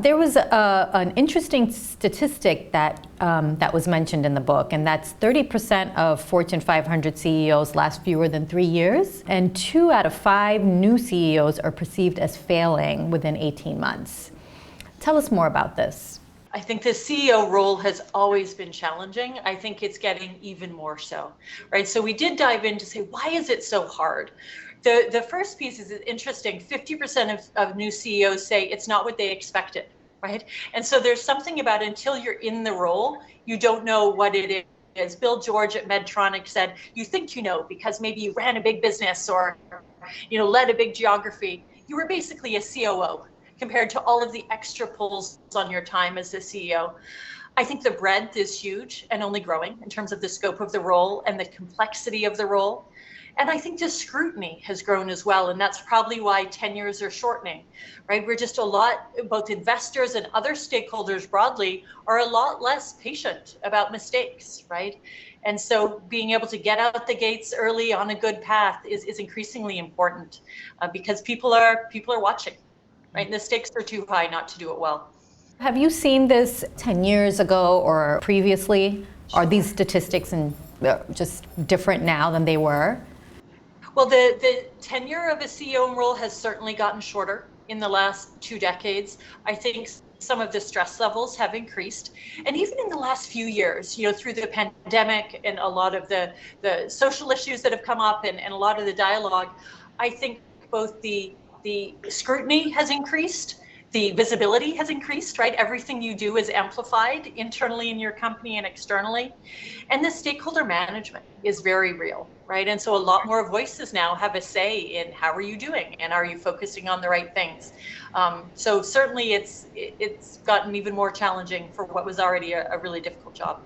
There was an interesting statistic that was mentioned in the book, and that's 30% of Fortune 500 CEOs last fewer than 3 years, and 2 out of 5 new CEOs are perceived as failing within 18 months. Tell us more about this. I think the CEO role has always been challenging. I think it's getting even more so, right? So we did dive in to say, why is it so hard? The first piece is interesting. 50% of new CEOs say it's not what they expected, right? And so there's something about until you're in the role, you don't know what it is. Bill George at Medtronic said, you think you know because maybe you ran a big business or led a big geography. You were basically a COO compared to all of the extra pulls on your time as a CEO. I think the breadth is huge and only growing in terms of the scope of the role and the complexity of the role. And I think the scrutiny has grown as well, and that's probably why tenures are shortening, right? We're just both investors and other stakeholders broadly are a lot less patient about mistakes, right? And so being able to get out the gates early on a good path is increasingly important because people are watching, right? And the stakes are too high not to do it well. Have you seen this 10 years ago or previously? Are these statistics just different now than they were? Well, the tenure of a CEO role has certainly gotten shorter in the last 2 decades. I think some of the stress levels have increased. And even in the last few years, through the pandemic and a lot of the social issues that have come up and a lot of the dialogue, I think both the scrutiny has increased, the visibility has increased, right? Everything you do is amplified internally in your company and externally. And the stakeholder management is very real, right? And so a lot more voices now have a say in how are you doing and are you focusing on the right things? So certainly it's gotten even more challenging for what was already a really difficult job.